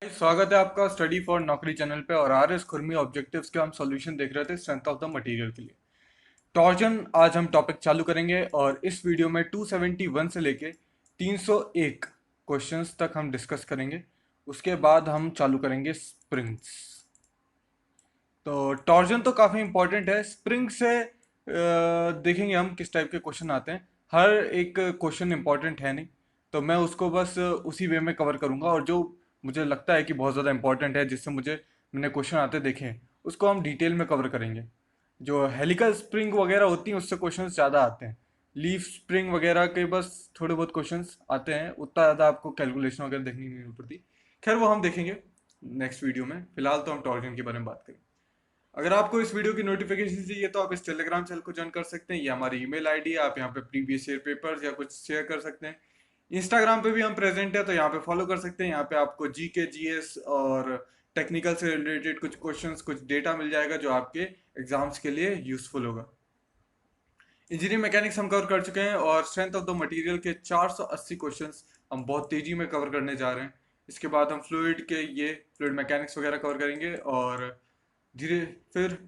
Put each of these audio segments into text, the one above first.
स्वागत है आपका स्टडी फॉर नौकरी चैनल पे। और आर एस खुरमी ऑब्जेक्टिव्स के हम सॉल्यूशन देख रहे थे स्ट्रेंथ ऑफ द मटेरियल के लिए। टॉर्जन आज हम टॉपिक चालू करेंगे और इस वीडियो में 271 से लेके 301 क्वेश्चंस तक हम डिस्कस करेंगे। उसके बाद हम चालू करेंगे स्प्रिंग्स। तो टॉर्जन तो काफ़ी इंपॉर्टेंट है। स्प्रिंग से देखेंगे हम किस टाइप के क्वेश्चन आते हैं। हर एक क्वेश्चन इंपॉर्टेंट है नहीं, तो मैं उसको बस उसी वे में कवर करूंगा, और जो मुझे लगता है कि बहुत ज़्यादा इंपॉर्टेंट है, जिससे मैंने क्वेश्चन आते देखे हैं, उसको हम डिटेल में कवर करेंगे। जो हेलिकल स्प्रिंग वगैरह होती हैं उससे क्वेश्चंस ज़्यादा आते हैं। लीफ स्प्रिंग वगैरह के बस थोड़े बहुत क्वेश्चंस आते हैं, उतना ज़्यादा आपको कैलकुलेशन वगैरह देखनी नहीं पड़ती। खैर वो हम देखेंगे नेक्स्ट वीडियो में। फिलहाल तो हम टॉर्जन के बारे में बात करें। अगर आपको इस वीडियो की नोटिफिकेशन चाहिए तो आप इस टेलीग्राम चैनल को ज्वाइन कर सकते हैं। ये हमारी ईमेल आईडी है, आप यहाँ पे प्रीवियस ईयर पेपर्स या कुछ शेयर कर सकते हैं। इंस्टाग्राम पे भी हम प्रेजेंट है, तो यहाँ पे फॉलो कर सकते हैं। यहाँ पे आपको जीके जीएस और टेक्निकल से रिलेटेड कुछ क्वेश्चंस, कुछ डेटा मिल जाएगा जो आपके एग्जाम्स के लिए यूजफुल होगा। इंजीनियरिंग मैकेनिक्स हम कवर कर चुके हैं और स्ट्रेंथ ऑफ द मटेरियल के 480 क्वेश्चंस हम बहुत तेजी में कवर करने जा रहे हैं। इसके बाद हम फ्लूइड मैकेनिक्स वगैरह कवर करेंगे, और धीरे फिर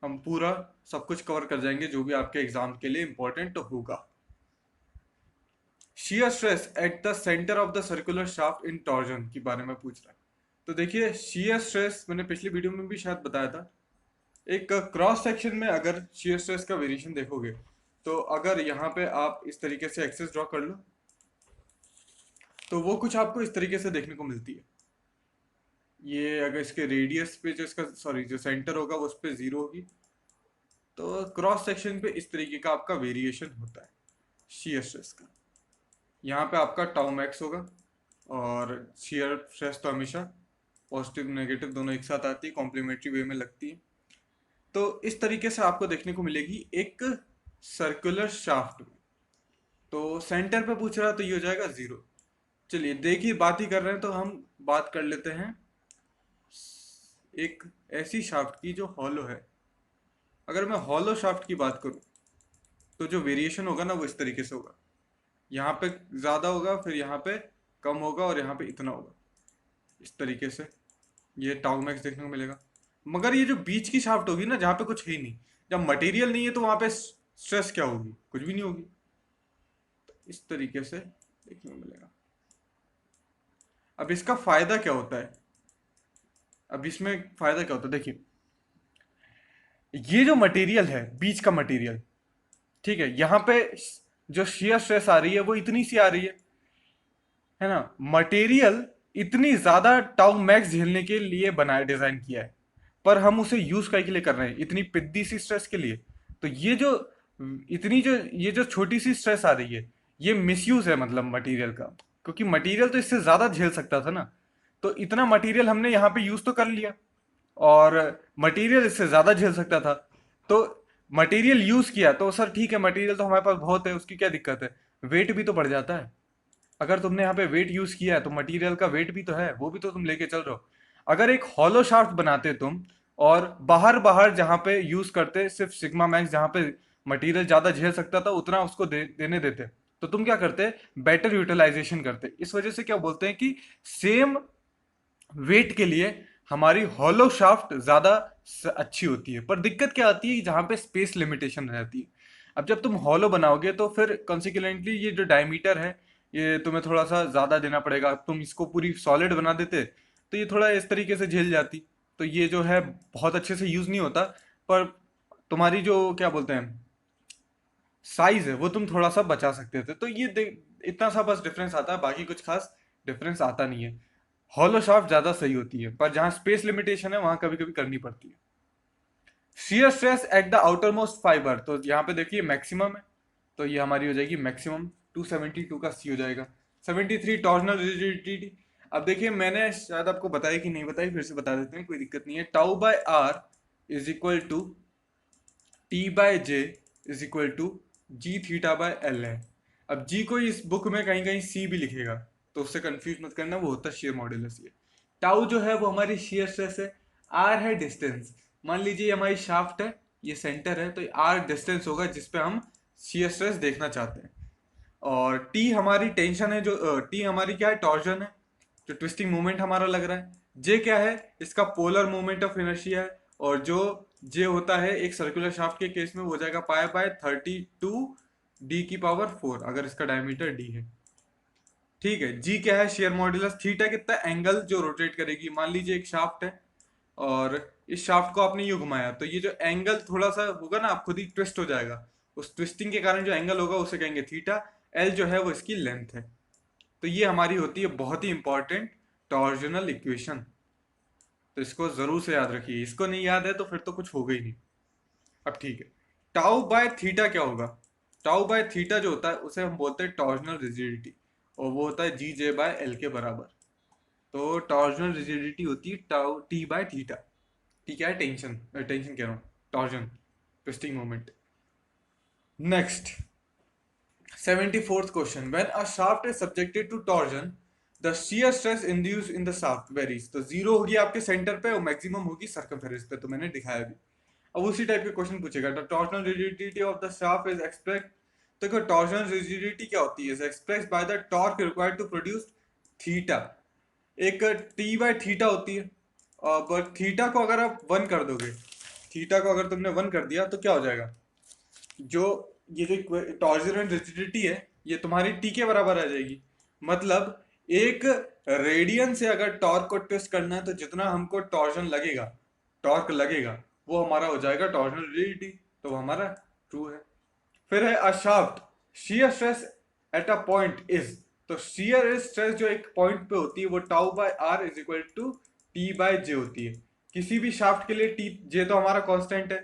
हम पूरा सब कुछ कवर कर जाएंगे जो भी आपके एग्जाम के लिए इंपॉर्टेंट होगा। Shear stress at the centre of the circular shaft in torsion के बारे में पूछ रहा है। तो देखिए, शियर स्ट्रेस मैंने पिछली वीडियो में भी शायद बताया था। एक क्रॉस सेक्शन में अगर शियर स्ट्रेस का वेरिएशन देखोगे, तो अगर यहाँ पे आप इस तरीके से एक्सेस ड्रॉ कर लो, तो वो कुछ आपको इस तरीके से देखने को मिलती है। ये अगर इसके रेडियस पे जो इसका जो सेंटर होगा वो उस पर 0 होगी, तो क्रॉस सेक्शन पे इस तरीके का आपका वेरिएशन होता है शियर स्ट्रेस का। यहाँ पे आपका टाउ मैक्स होगा, और शियर स्ट्रेस तो हमेशा पॉजिटिव नेगेटिव दोनों एक साथ आती है, कॉम्प्लीमेंट्री वे में लगती है। तो इस तरीके से आपको देखने को मिलेगी एक सर्कुलर शाफ्ट में। तो सेंटर पे पूछ रहा है तो ये हो जाएगा 0। चलिए देखिए, बात ही कर रहे हैं तो हम बात कर लेते हैं एक ऐसी शाफ्ट की जो हॉलो है। अगर मैं हॉलो शाफ्ट की बात करूं, तो जो वेरिएशन होगा ना वो इस तरीके से होगा। यहाँ पे ज़्यादा होगा, फिर यहाँ पे कम होगा, और यहाँ पे इतना होगा इस तरीके से। ये टाउ मैक्स देखने को मिलेगा। मगर ये जो बीच की शाफ्ट होगी ना, जहाँ पे कुछ है ही नहीं, जब मटेरियल नहीं है, तो वहाँ पे स्ट्रेस क्या होगी? कुछ भी नहीं होगी। तो इस तरीके से देखने को मिलेगा। अब इसका फायदा क्या होता है? अब इसमें फायदा क्या होता है, देखिए, ये जो मटेरियल है, बीच का मटेरियल, ठीक है, यहाँ पे जो शियर स्ट्रेस आ रही है वो इतनी सी आ रही है ना। मटेरियल इतनी ज्यादा टाउ मैक्स झेलने के लिए बनाया, डिजाइन किया है, पर हम उसे यूज काय के लिए कर रहे हैं? इतनी पिद्दी सी स्ट्रेस के लिए। तो ये जो छोटी सी स्ट्रेस आ रही है, ये मिसयूज है मतलब मटेरियल का। क्योंकि मटेरियल तो इससे ज्यादा झेल सकता था ना। तो इतना मटेरियल हमने यहाँ पे यूज तो कर लिया, और मटेरियल इससे ज़्यादा झेल सकता था। तो मटेरियल यूज़ किया तो सर ठीक है, मटेरियल तो हमारे पास बहुत है, उसकी क्या दिक्कत है? वेट भी तो बढ़ जाता है। अगर तुमने यहाँ पे वेट यूज़ किया है तो मटेरियल का वेट भी तो है, वो भी तो तुम लेके चल रहे हो। अगर एक हॉलो शाफ्ट बनाते तुम, और बाहर बाहर जहाँ पे यूज़ करते सिर्फ सिग्मा मैक्स, जहाँ पे मटेरियल ज़्यादा झेल सकता था उतना उसको देने देते, तो तुम क्या करते? बेटर यूटिलाइजेशन करते। इस वजह से क्या बोलते हैं कि सेम वेट के लिए हमारी हॉलो शाफ्ट ज़्यादा अच्छी होती है। पर दिक्कत क्या आती है, जहाँ पे स्पेस लिमिटेशन रहती है। अब जब तुम हॉलो बनाओगे तो फिर कॉन्सिक्वेंटली ये जो डायमीटर है, ये तुम्हें थोड़ा सा ज़्यादा देना पड़ेगा। अब तुम इसको पूरी सॉलिड बना देते तो ये थोड़ा इस तरीके से झेल जाती, तो ये जो है बहुत अच्छे से यूज़ नहीं होता। पर तुम्हारी जो क्या बोलते हैं साइज है, वो तुम थोड़ा सा बचा सकते थे। तो इतना सा बस डिफरेंस आता है, बाकी कुछ खास डिफरेंस आता नहीं है। हॉलो शाफ्ट ज़्यादा सही होती है, पर जहाँ स्पेस लिमिटेशन है वहाँ कभी कभी करनी पड़ती है। Shear stress at the outer most fibre, तो यहाँ पे देखिए मैक्सिमम है, तो ये हमारी हो जाएगी मैक्सिमम। 272 का सी हो जाएगा। 73 टॉर्जनल रिजिडिटी। अब देखिए, मैंने शायद आपको बताई कि नहीं बताई, फिर से बता देते हैं, कोई दिक्कत नहीं है। Tau by R is equal to T by J is equal to G theta by L है। अब जी को इस बुक में कहीं कहीं सी भी लिखेगा, तो उससे कंफ्यूज मत करना, वो होता है शेयर मॉड्यूलस। ये टाउ जो है वो हमारी शेयर स्ट्रेस है, आर है डिस्टेंस। मान लीजिए ये हमारी शाफ्ट है, ये सेंटर है, तो आर डिस्टेंस होगा जिसपे हम शेयर स्ट्रेस देखना चाहते हैं। और टी हमारी टेंशन है, जो टी हमारी क्या है, टॉर्जन है, जो ट्विस्टिंग मोमेंट हमारा लग रहा है। जे क्या है, इसका पोलर मोमेंट ऑफ इनर्शिया है, और जो जे होता है एक सर्कुलर शाफ्ट के केस में वो हो जाएगा पाई बाय 32 D⁴ अगर इसका डायमीटर डी है। ठीक है, जी क्या है, शेयर मॉड्यूलस, थीटा कितना, एंगल जो रोटेट करेगी। मान लीजिए एक शाफ्ट है और इस शाफ्ट को आपने यूं घुमाया, तो ये जो एंगल थोड़ा सा होगा ना, आप खुद ही ट्विस्ट हो जाएगा, उस ट्विस्टिंग के कारण जो एंगल होगा उसे कहेंगे थीटा। एल जो है वो इसकी लेंथ है। तो ये हमारी होती है बहुत ही इंपॉर्टेंट टॉर्जनल इक्वेशन। तो इसको जरूर से याद रखिए, इसको नहीं याद है तो फिर तो कुछ होगा ही नहीं। अब ठीक है, टाउ बाय थीटा क्या होगा? टाउ बाय थीटा जो होता है उसे हम बोलते हैं टॉर्जनल रिजिडिटी, और वो होता है जी जे बाय एल के बराबर। तो टॉर्जनल रिजिडिटी होती है tau T by theta. T क्या है? टेंशन, टेंशन कह रहा हूँ, torsion, twisting moment. Next, 74th question, when a shaft is subjected to torsion the shear stress induced in the shaft varies. तो जीरो होगी आपके सेंटर पे और मैक्सिमम होगी सर्कमफेरेंस पे, तो मैंने दिखाया भी। अब उसी टाइप के क्वेश्चन पूछेगा, the torsional rigidity of the shaft is express. तो देखो टॉर्जनल रिजिडिटी क्या होती है, is express by the torque required to produce theta. एक टी बाय थीटा होती है, बट थीटा को अगर आप वन कर दोगे, थीटा को अगर तुमने वन कर दिया तो क्या हो जाएगा, जो ये जो टॉर्जन रिजिडिटी है ये तुम्हारी टी के बराबर आ जाएगी। मतलब एक रेडियन से अगर टॉर्क को ट्विस्ट करना है तो जितना हमको टॉर्जन लगेगा, टॉर्क लगेगा, वो हमारा हो जाएगा टॉर्जनल रिजिडिटी। तो वो हमारा ट्रू है। फिर है a shaft shear stress at a point is. तो शियर स्ट्रेस जो एक पॉइंट पे होती है वो tau by R is equal to T by J होती है। किसी भी शाफ्ट के लिए टी जे तो हमारा कांस्टेंट है,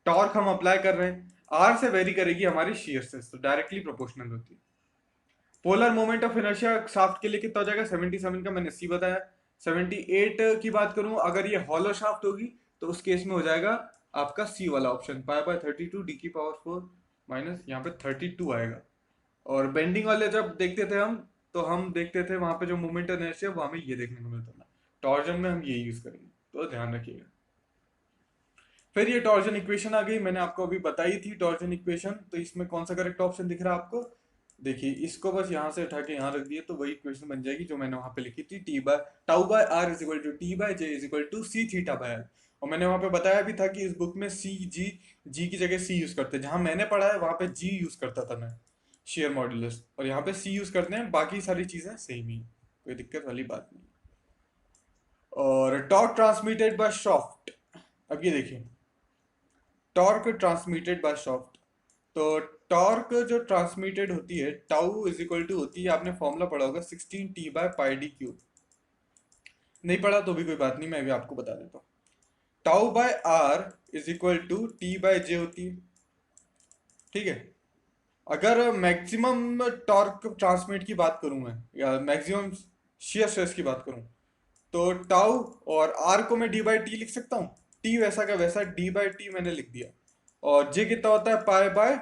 टॉर्क हम अप्लाई कर रहे हैं, आर से वेरी करेगी हमारी शियर स्ट्रेस, तो डायरेक्टली प्रोपोर्शनल होती है। Polar moment of inertia shaft के लिए कितना हो जाएगा, 77 का मैंने सी बताया। 78 की बात करूं, अगर ये हॉलो शाफ्ट होगी तो उस केस में हो जाएगा आपका सी वाला option, pi by 32 D⁴ minus यहाँ पे 32 आएगा। और बेंडिंग वाले जब देखते थे हम, तो हम देखते थे वहां पे जो मोमेंट इनर्शिया वो हमें ये देखने को मिलता था। टॉर्जन में हम ये यूज करेंगे, तो ध्यान रखिएगा। फिर ये टॉर्जन इक्वेशन आ गई, मैंने आपको अभी बताई थी टॉर्जन इक्वेशन। तो इसमें कौन सा करेक्ट ऑप्शन दिख रहा है आपको? देखिए, इसको बस यहाँ से उठा के यहाँ रख दिए तो वही इक्वेशन बन जाएगी जो मैंने वहां पे लिखी थी, T by tau by R is equal to T by J is equal to C theta by L. और मैंने वहां पे बताया भी था कि इस बुक में सी जी, जी की जगह सी यूज करते हैं, जहां मैंने पढ़ा है वहां पे जी यूज करता था मैं, शेयर मॉड्यूलस, और यहाँ पे सी यूज करते हैं। बाकी सारी चीजें सेम ही, कोई दिक्कत वाली बात नहीं। और टॉर्क ट्रांसमिटेड बाय शाफ्ट, अब ये देखिए, टॉर्क ट्रांसमिटेड बाय शाफ्ट। तो टॉर्क जो ट्रांसमिटेड होती है टाउ इज इक्वल टू होती है, आपने फॉर्मूला पढ़ा होगा 16T/πd⁵। नहीं पढ़ा तो भी कोई बात नहीं, मैं भी आपको बता देता हूँ। Tau by R is equal to T by J होती है। ठीक है, अगर मैक्सिमम टॉर्क ट्रांसमिट की बात करूं मैं, या मैक्सिमम शियर स्ट्रेस की बात करूं, तो टाउ और आर को मैं डी बाई टी लिख सकता हूँ। टी वैसा का वैसा डी बाई टी मैंने लिख दिया। और जे कितना होता है, पाई बाय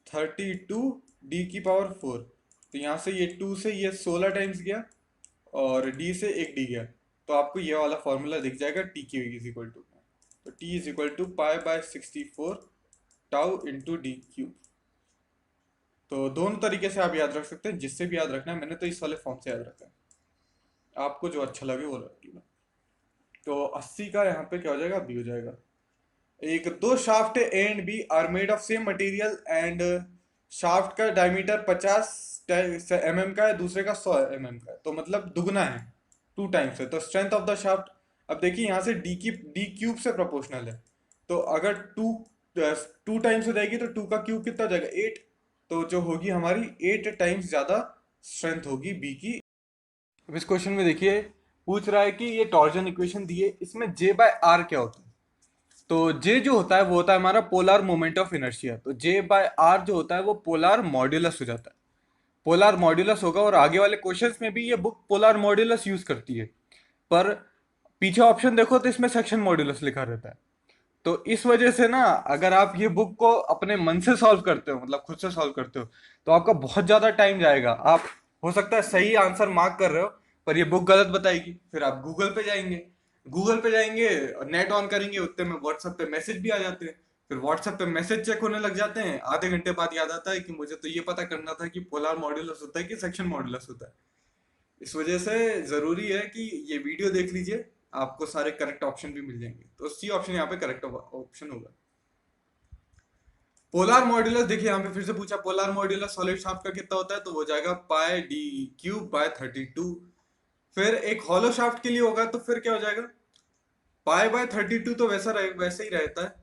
32 D⁴। तो यहाँ से ये 2 से ये 16 टाइम्स गया, और डी से एक डी गया, तो आपको ये वाला फॉर्मूला दिख जाएगा टी की इज इक्वल टू। तो T is equal to pi by 64 tau into D cube. तो दोनों तरीके से आप याद रख सकते हैं, जिससे भी याद रखना है, मैंने तो इस वाले फॉर्म से याद रखा है, आपको जो अच्छा लगे वो रख लो। तो 80 का यहाँ पे क्या हो जाएगा, बी हो जाएगा। एक दो shaft A and B are made of same material and shaft का डायमीटर 50 mm का है, दूसरे का 100 mm का है, तो मतलब दुगना है, 2 टाइम्स है। तो स्ट्रेंथ ऑफ द शाफ्ट, अब देखिए यहाँ से डी क्यूब से प्रोपोर्शनल है, तो अगर 2 टाइम्स हो जाएगी तो 2 का क्यूब कितना हो जाएगा, 8। तो जो होगी हमारी 8 टाइम्स ज्यादा स्ट्रेंथ होगी बी की। अब इस क्वेश्चन में देखिए, पूछ रहा है कि ये टॉर्जन इक्वेशन दी है, इसमें जे बाय आर क्या होता है। तो जे जो होता है वो होता है हमारा पोलर मोमेंट ऑफ इनर्शिया। तो जे बाय आर जो होता है वो पोलर मॉड्यूलस हो जाता है, पोलर मॉड्यूलस होगा। और आगे वाले क्वेश्चंस में भी ये बुक पोलर मॉड्यूलस यूज करती है, पर पीछे ऑप्शन देखो तो इसमें सेक्शन मॉड्यूलस लिखा रहता है। तो इस वजह से ना, अगर आप ये बुक को अपने मन से सॉल्व करते हो, मतलब खुद से सॉल्व करते हो, तो आपका बहुत ज्यादा टाइम जाएगा। आप हो सकता है सही आंसर मार्क कर रहे हो, पर ये बुक गलत बताएगी। फिर आप गूगल पे जाएंगे, गूगल पे जाएंगे और नेट ऑन करेंगे, उतने में व्हाट्सएप पे मैसेज भी आ जाते हैं। फिर व्हाट्सएप पे मैसेज चेक होने लग जाते हैं, आधे घंटे बाद याद आता है कि मुझे तो ये पता करना था कि पोलर मॉड्यूलस होता है कि सेक्शन मॉड्यूलस होता है। इस वजह से जरूरी है कि ये वीडियो देख लीजिए, आपको सारे करेक्ट ऑप्शन भी मिल जाएंगे। तो सी ऑप्शन यहाँ पे करेक्ट ऑप्शन होगा। पोलर मॉड्यूलस देखिए यहाँ पे फिर से पूछा, पोलर मॉड्यूलस सॉलिड शाफ्ट का कितना होता है, तो वो जाएगा पाई डी क्यूब बाय 32। फिर एक हॉलो शाफ्ट के लिए होगा तो फिर क्या हो जाएगा, पाई बाय 32 तो वैसे ही रहता है,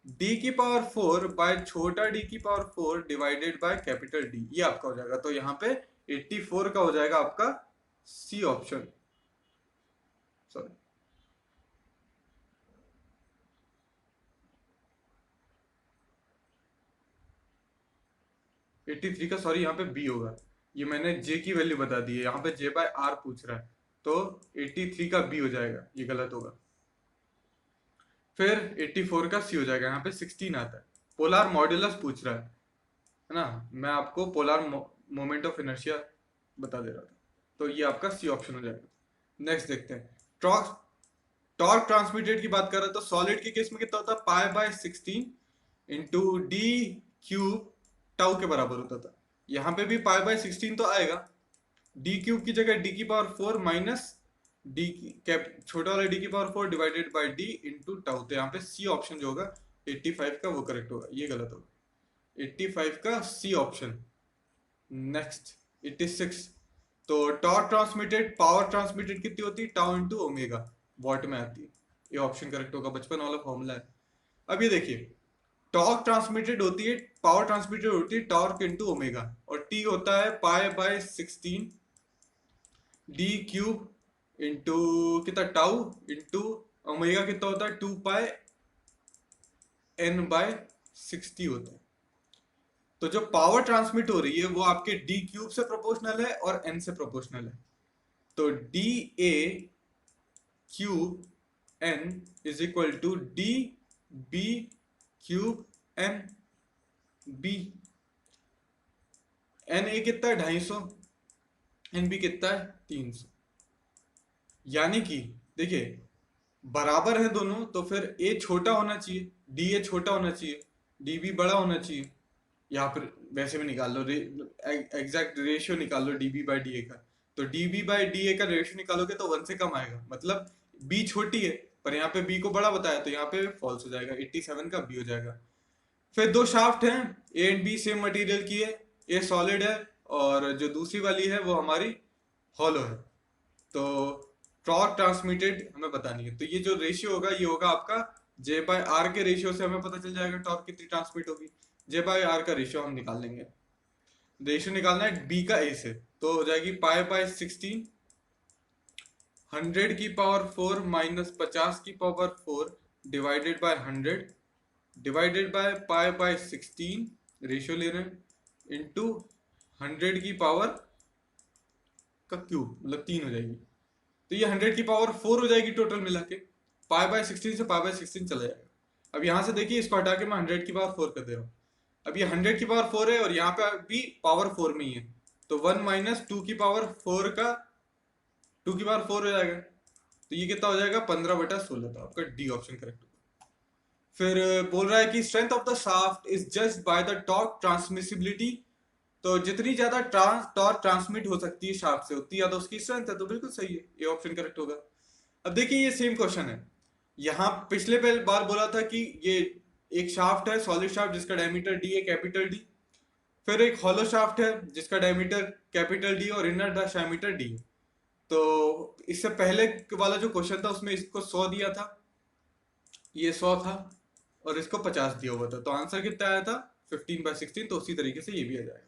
डी की पावर 4 बाय छोटा डी की power 4 divided by capital D, ये आपका हो जाएगा। तो यहाँ पे 84 का हो जाएगा आपका सी ऑप्शन, सॉरी 83 का, सॉरी यहाँ पे बी होगा, ये मैंने जे की वैल्यू बता दी है, यहाँ पे जे बाय आर पूछ रहा है, तो 83 का बी हो जाएगा, ये गलत होगा। फिर 84 का सी हो जाएगा, यहाँ पे 16 आता है। पोलर मॉड्यूलस पूछ रहा है ना, मैं आपको पोलर मोमेंट ऑफ इनर्शिया बता दे रहा था, तो ये आपका सी ऑप्शन हो जाएगा। नेक्स्ट देखते हैं, टॉर्क टॉर्क ट्रांसमिटेड की बात कर रहे हैं, तो सॉलिड के केस में कितना होता है, pi by 16 into D cube tau के बराबर होता था। यहाँ पे भी पाई बाय 16 तो आएगा, डी क्यूब की जगह डी की पावर 4 माइनस डी कैप छोटा वाला डी की power 4 divided by D into tau, तो यहाँ पे सी ऑप्शन जो होगा 85 का वो करेक्ट होगा, ये गलत होगा। 85 का सी ऑप्शन। नेक्स्ट 86, तो टॉर्क ट्रांसमिटेड पावर ट्रांसमिटेड कितनी होती है, टाउ इंटू ओमेगा, वॉट में आती है, ये ऑप्शन करेक्ट होगा, बचपन वाला फॉर्मूला है। अब ये देखिए, टॉर्क ट्रांसमिटेड होती है, पावर ट्रांसमिटेड होती है टॉर्क इंटू ओमेगा, और टी होता है pi by 16 D cube into कितना टाउ इंटू ओमेगा कितना होता है 2 पाई एन बाय 60 होता है। तो जो पावर ट्रांसमिट हो रही है वो आपके डी क्यूब से प्रोपोर्शनल है और एन से प्रोपोर्शनल है, तो D A cube N is equal to D B cube N B. N A कितना है 250, एन बी कितना है 300, यानी कि देखिए बराबर है दोनों, तो फिर ए छोटा होना चाहिए, डी ए छोटा होना चाहिए, डी बी बड़ा होना चाहिए, या फिर वैसे भी निकाल लो, एग्जैक्ट रेशियो निकाल लो डीबी बाई डी ए का, तो डीबी बाई डी ए का रेशियो निकालोगे तो 1 से कम आएगा, मतलब बी छोटी है, पर यहाँ पे बी को बड़ा बताया तो यहाँ पे फॉल्स हो जाएगा, 87 का बी हो जाएगा। फिर दो शाफ्ट हैं, ए एंड बी सेम मटेरियल की है, ए सॉलिड है और जो दूसरी वाली है वो हमारी हॉलो है, तो टॉर्क ट्रांसमिटेड हमें बतानी है, तो ये जो रेशियो होगा ये होगा आपका जे बाय आर के रेशियो से हमें पता चल जाएगा टॉर्क कितनी ट्रांसमिट होगी, जे बाय आर का रेशियो हम निकाल लेंगे, रेशियो निकालना है बी का ए से, तो हो जाएगी पाई बाय 16 100 की पावर 4 माइनस 50 की power 4 divided by 100 divided by pi by 16 ratio ले रहे हैं इंटू 100 की पावर का क्यूब, मतलब 3 हो जाएगी, तो ये 100 की पावर 4 हो जाएगी टोटल मिला के, पाई बाय 16 से पाई बाय 16 चला जाएगा। अब यहाँ से देखिए इसको हटा के मैं 100 की पावर 4 कर दे रहा हूँ, अब ये 100 की पावर 4 है और यहाँ पे भी पावर 4 में ही है, तो 1 माइनस 2 की पावर 4 का 2 की पावर 4 हो जाएगा, तो ये कितना हो जाएगा 15/16, तो आपका डी ऑप्शन करेक्ट होगा। फिर बोल रहा है कि strength of the shaft is judged bye the torque transmissibility, तो जितनी ज्यादा टॉर्क ट्रांसमिट हो सकती है शाफ्ट से उतनी ज्यादा उसकी स्ट्रेंथ है, तो बिल्कुल सही है, ये ऑप्शन करेक्ट होगा। अब देखिए ये सेम क्वेश्चन है, यहाँ पिछले बार बोला था कि ये एक शाफ्ट है सॉलिड शाफ्ट जिसका डायमीटर डी है कैपिटल डी, फिर एक हॉलो शाफ्ट है जिसका डायमीटर कैपिटल डी और इनर डायमीटर डी है, तो इससे पहले वाला जो क्वेश्चन था उसमें इसको 100 दिया था, ये 100 था और इसको 50 दिया हुआ था, तो आंसर कितना आया था 15/16, तो उसी तरीके से ये भी आ जाएगा।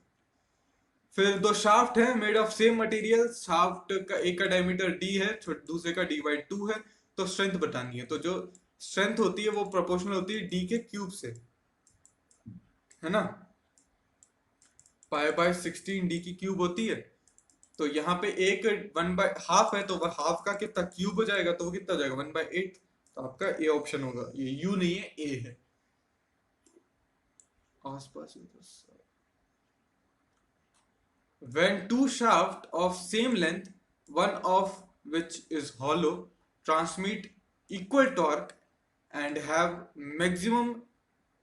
फिर दो शाफ्ट है made of same material, shaft का एक का डायमीटर डी है दूसरे का d/2 है, तो स्ट्रेंथ बतानी है, तो जो स्ट्रेंथ होती है वो प्रोपोर्शनल होती है डी के क्यूब से, है ना, पाई बाय 16 डी की क्यूब होती है, तो यहाँ पे एक 1/2 है तो वह हाफ का कितना क्यूब हो जाएगा, तो वो कितना हो जाएगा 1/8, तो आपका ए ऑप्शन होगा, ये यू नहीं है ए है आसपास। When two shafts of same length, one of which is hollow, transmit equal torque and have maximum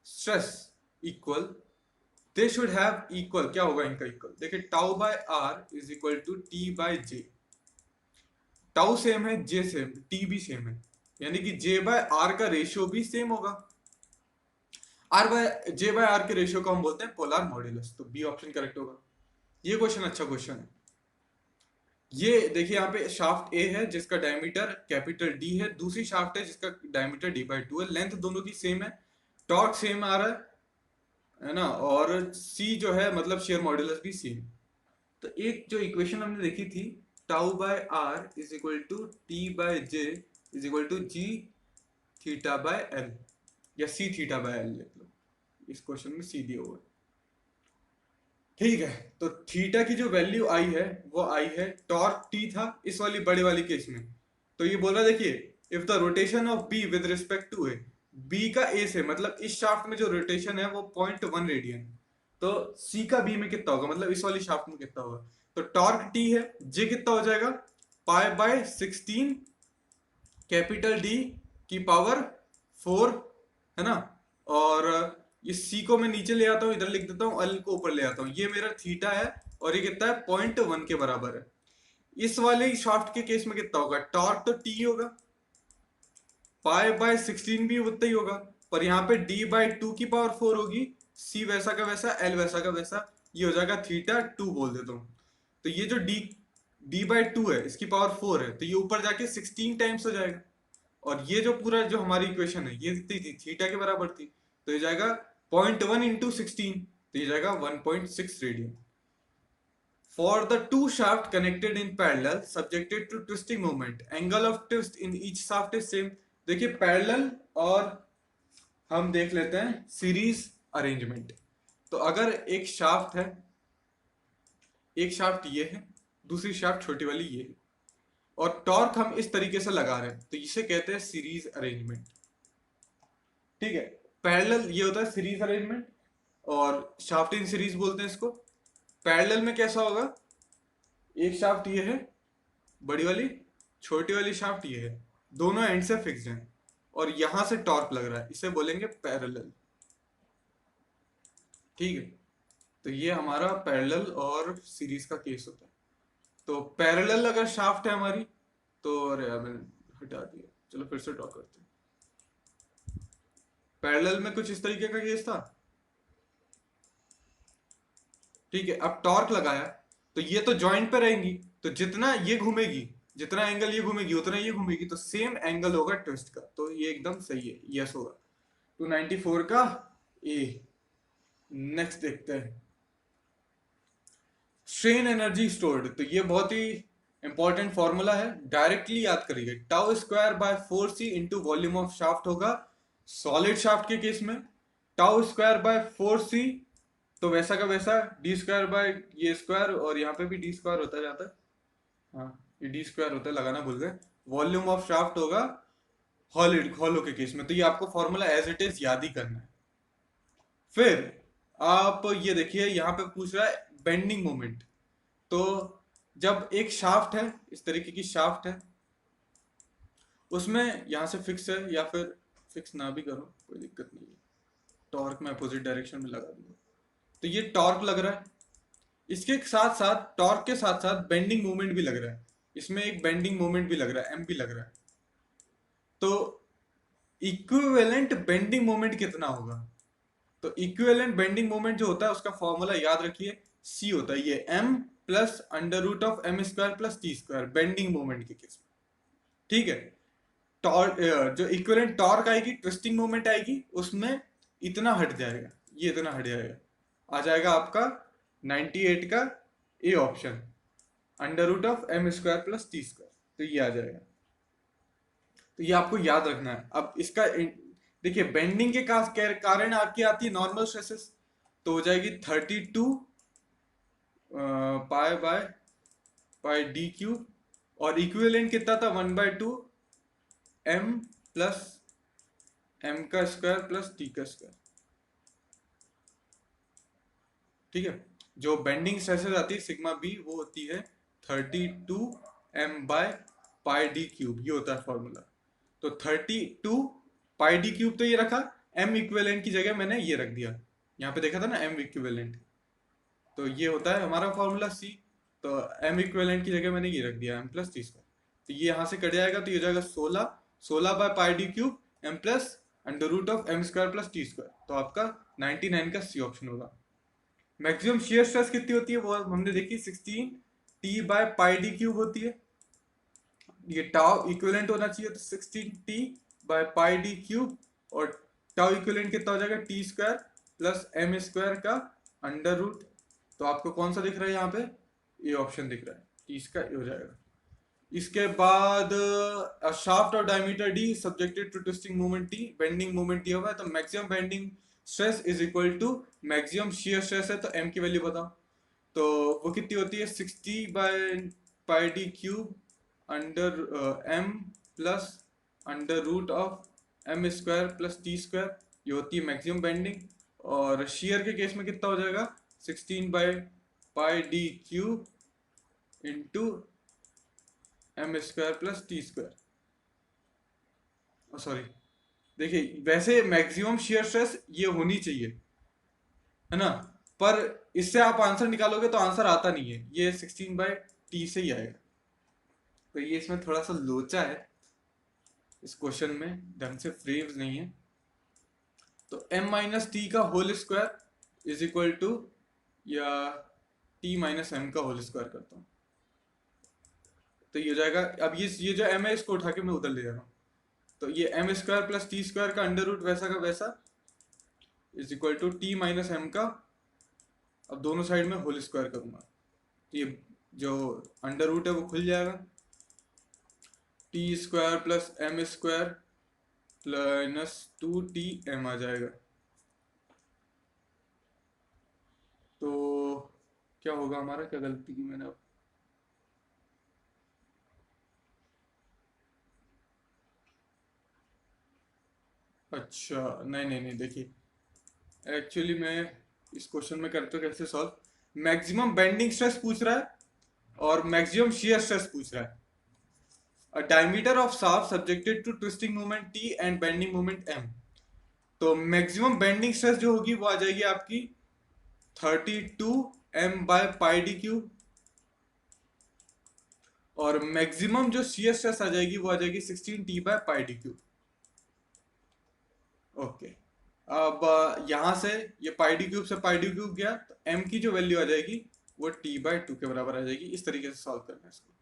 stress equal, they should have क्या होगा इनका इक्वल, देखिए tau by R is equal to T by J, tau same है, J same, T भी same है, यानी कि J by R का रेशियो भी सेम होगा। R by J by R के रेशियो को हम बोलते हैं पोलर मॉड्यूलस, तो बी ऑप्शन करेक्ट होगा। ये क्वेश्चन अच्छा क्वेश्चन है। ये देखिए यहाँ पे शाफ्ट ए है जिसका डायमीटर कैपिटल डी है, दूसरी शाफ्ट है जिसका डायमीटर डी बाई टू है, लेंथ दोनों की सेम है, टॉर्क सेम आ रहा है ना, और सी जो है मतलब शेयर मॉड्यूलस भी सेम। तो एक जो इक्वेशन हमने देखी थी, tau by R is equal to T by J is equal to G theta by L, या सी थीटा बाय एल लिख लो, इस क्वेश्चन में सी दिया हुआ है। ठीक है, तो थीटा की जो वैल्यू आई है वो आई है, टॉर्क टी था इस वाली बड़े वाली केस में, तो ये बोल रहा देखिए, if the rotation of B with respect to A, B का ए से मतलब इस शाफ्ट में जो रोटेशन है वो 0.1 रेडियन, तो सी का बी में कितना होगा, मतलब इस वाली शाफ्ट में कितना होगा, तो टॉर्क टी है, जे कितना हो जाएगा, पाई बाय 16 कैपिटल डी की पावर 4, है ना, और ये सी को मैं नीचे ले आता हूँ, इधर लिख देता हूँ, एल को ऊपर ले आता हूँ, ये मेरा थीटा है, और ये कितना है 0.1 के बराबर है। इस वाले शाफ्ट के केस में कितना होगा, टॉर्क तो टी होगा, पाई बाय 16 भी उतना ही होगा, पर यहाँ पे डी बाई टू की पावर 4 होगी, सी वैसा का वैसा, एल वैसा का वैसा, ये हो जाएगा थीटा 2 बोल देता हूँ। तो ये जो डी डी बाई टू है इसकी पावर 4 है, तो ये ऊपर जाके 16 टाइम्स हो जाएगा, और ये जो पूरा जो हमारी इक्वेशन है ये कितनी थी, थीटा के बराबर थी, तो ये जाएगा 0.1 इंटू 16, तो ये जाएगा 1.6 radian. For the two shaft connected in parallel, subjected to twisting moment, angle of twist in each shaft is same। देखिए पैरेलल, और हम देख लेते हैं सीरीज अरेंजमेंट। तो अगर एक शाफ्ट है, एक शाफ्ट ये है, दूसरी शाफ्ट छोटी वाली ये है, और टॉर्क हम इस तरीके से लगा रहे हैं, तो इसे कहते हैं सीरीज अरेंजमेंट। ठीक है, पैरेलल ये होता है सीरीज अरेंजमेंट, और शाफ्ट इन सीरीज बोलते हैं इसको। पैरेलल में कैसा होगा, एक शाफ्ट ये है बड़ी वाली, छोटी वाली शाफ्ट ये है, दोनों एंड से फिक्स्ड हैं, और यहां से टॉर्क लग रहा है, इसे बोलेंगे पैरेलल। ठीक है, तो ये हमारा पैरेलल और सीरीज का केस होता है। तो पैरेलल अगर शाफ्ट है हमारी, तो अरे यार मैंने हटा दिया, चलो फिर से ड्रॉ करते हैं। पैरेलल में कुछ इस तरीके का केस था। ठीक है, अब टॉर्क लगाया, तो ये तो जॉइंट पे रहेंगी, तो जितना ये घूमेगी, जितना एंगल ये घूमेगी उतना ये घूमेगी, तो सेम एंगल होगा ट्विस्ट का, तो ये एकदम सही है, यस होगा 294 का ए। नेक्स्ट देखते हैं, स्ट्रेन एनर्जी स्टोर्ड, तो ये बहुत ही इंपॉर्टेंट फॉर्मूला है, डायरेक्टली याद करिए, tau square by 4c into volume of shaft होगा सॉलिड शाफ्ट के केस में, टाउ स्क्वायर बाय 4c, तो वैसा का वैसा डी स्क्वायर बाय ये स्क्वायर, और यहाँ पे भी डी स्क्वायर होता जाता है, हाँ ये डी स्क्वायर होता है, लगाना भूल गए, वॉल्यूम ऑफ शाफ्ट होगा हॉलो के केस में, तो ये आपको फॉर्मूला एज इट इज याद ही करना है। फिर आप ये देखिए यहाँ पे पूछ रहा है बेंडिंग मोमेंट, तो जब एक शाफ्ट है, इस तरीके की शाफ्ट है, उसमें यहाँ से फिक्स है, या फिर फिक्स ना भी करो कोई दिक्कत नहीं है, टॉर्क में अपोजिट डायरेक्शन में लगा दूंगा, तो ये टॉर्क लग रहा है, इसके साथ साथ टॉर्क के साथ साथ बेंडिंग मोमेंट भी लग रहा है, इसमें एक बेंडिंग मोमेंट भी लग रहा है, एम भी लग रहा है, तो इक्विवेलेंट बेंडिंग मोमेंट कितना होगा, तो इक्विवेलेंट बेंडिंग मोमेंट जो होता है उसका फॉर्मूला याद रखिए, सी होता है ये M plus under root of M square plus T square, bending moment के केस में। ठीक है, टॉर्क जो इक्विवेलेंट टॉर्क आएगी, ट्विस्टिंग मोमेंट आएगी, उसमें इतना हट जाएगा, ये इतना हट जाएगा, आ जाएगा आपका 98 का A option, under root of M square plus T square, तो ये आ जाएगा, तो ये आपको याद रखना है। अब इसका देखिए बेंडिंग के कारण आपकी आती है नॉर्मल स्ट्रेसेस, तो हो जाएगी 32 pi by pi D cube, और इक्विवेलेंट कितना था 1/2 एम प्लस एम का स्क्वायर प्लस टी का स्क्वायर। ठीक है, जो बेंडिंग स्ट्रेसेस आती है सिग्मा बी, वो होती है 32 M by pi D cube, ये होता है फॉर्मूला। तो 32 पाई डी क्यूब तो ये रखा, एम इक्विवेलेंट की जगह मैंने ये रख दिया, यहाँ पे देखा था ना एम इक्विवेलेंट, तो ये होता है हमारा फॉर्मूला सी, तो एम इक्विवेलेंट की जगह मैंने ये रख दिया एम प्लस टी स्क्वायर, तो ये यहाँ से कट जाएगा, तो ये हो जाएगा 16, 16/πd³ m plus under root of m square plus T square. तो आपका 99 का सी ऑप्शन होगा। मैक्सिमम शियर स्ट्रेस कितनी होती है वो हमने देखी, 16t/πd³ होती है। ये टाउ इक्विवेलेंट होना चाहिए, तो 16t/πd³, और टाउ इक्विवेलेंट कितना हो जाएगा, T square plus M square का अंडर रूट। तो आपको कौन सा दिख रहा है यहाँ पे, ये ऑप्शन दिख रहा है, टी स्क्वायर हो जाएगा। इसके बाद शाफ्ट और diameter D subjected to twisting moment T, bending moment दिया हुआ है, तो maximum bending stress is equal to maximum shear stress है, तो एम की वैल्यू बताओ। तो वो कितनी होती है, 60/πd³ under M plus under root of M square plus T square, ये होती है मैक्सिमम बेंडिंग। और शियर के केस में कितना हो जाएगा, 16/πd³ into M square plus T square. Sorry, देखिए वैसे मैक्सिमम शियर स्ट्रेस ये होनी चाहिए, है ना, पर इससे आप आंसर निकालोगे तो आंसर आता नहीं है, ये 16/t से ही आएगा। तो ये इसमें थोड़ा सा लोचा है, इस क्वेश्चन में ढंग से फ्रेम्स नहीं है। तो m माइनस टी का whole square is equal to, या t माइनस एम का होल स्क्वायर करता हूँ, तो ये हो जाएगा। अब ये जो m है इसको उठा के मैं उधर ले जा रहा हूँ, तो ये m square plus T square का अंडर रूट वैसा का वैसा is equal to t minus M का, अब दोनों साइड में होल स्क्वायर करूंगा, तो ये जो अंडर रूट है वो खुल जाएगा, T square plus M square plus 2tm आ जाएगा। तो क्या होगा हमारा, क्या गलती की मैंने अब, अच्छा नहीं नहीं नहीं, देखिए एक्चुअली मैं इस क्वेश्चन में करते कैसे सॉल्व, मैक्सिमम बेंडिंग स्ट्रेस पूछ रहा है और मैक्सिमम शियर स्ट्रेस पूछ रहा है। A diameter of shaft subjected to twisting moment T and bending moment M। तो मैक्सिमम बेंडिंग स्ट्रेस जो होगी वो आ जाएगी आपकी 32m/πd³, और मैक्सिमम जो शियर स्ट्रेस आ जाएगी वो आ जाएगी 16t/πd³। ओके, अब यहां से ये πd³ से πd³ गया, तो m की जो वैल्यू आ जाएगी वो t/2 के बराबर आ जाएगी। इस तरीके से सॉल्व करना है इसको।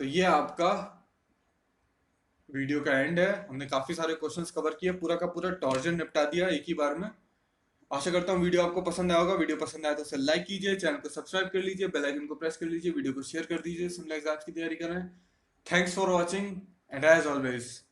तो ये आपका वीडियो का एंड है, हमने काफी सारे क्वेश्चंस कवर किए, पूरा का पूरा टॉर्जन निपटा दिया एक ही बार में। आशा करता हूँ वीडियो आपको पसंद आया होगा। वीडियो पसंद आया तो उसे लाइक कीजिए, चैनल को सब्सक्राइब कर लीजिए, बेल आइकन को प्रेस कर लीजिए, वीडियो को शेयर कर दीजिए, सिविल एग्जाम्स की तैयारी कर रहे हैं। Thanks for watching and as always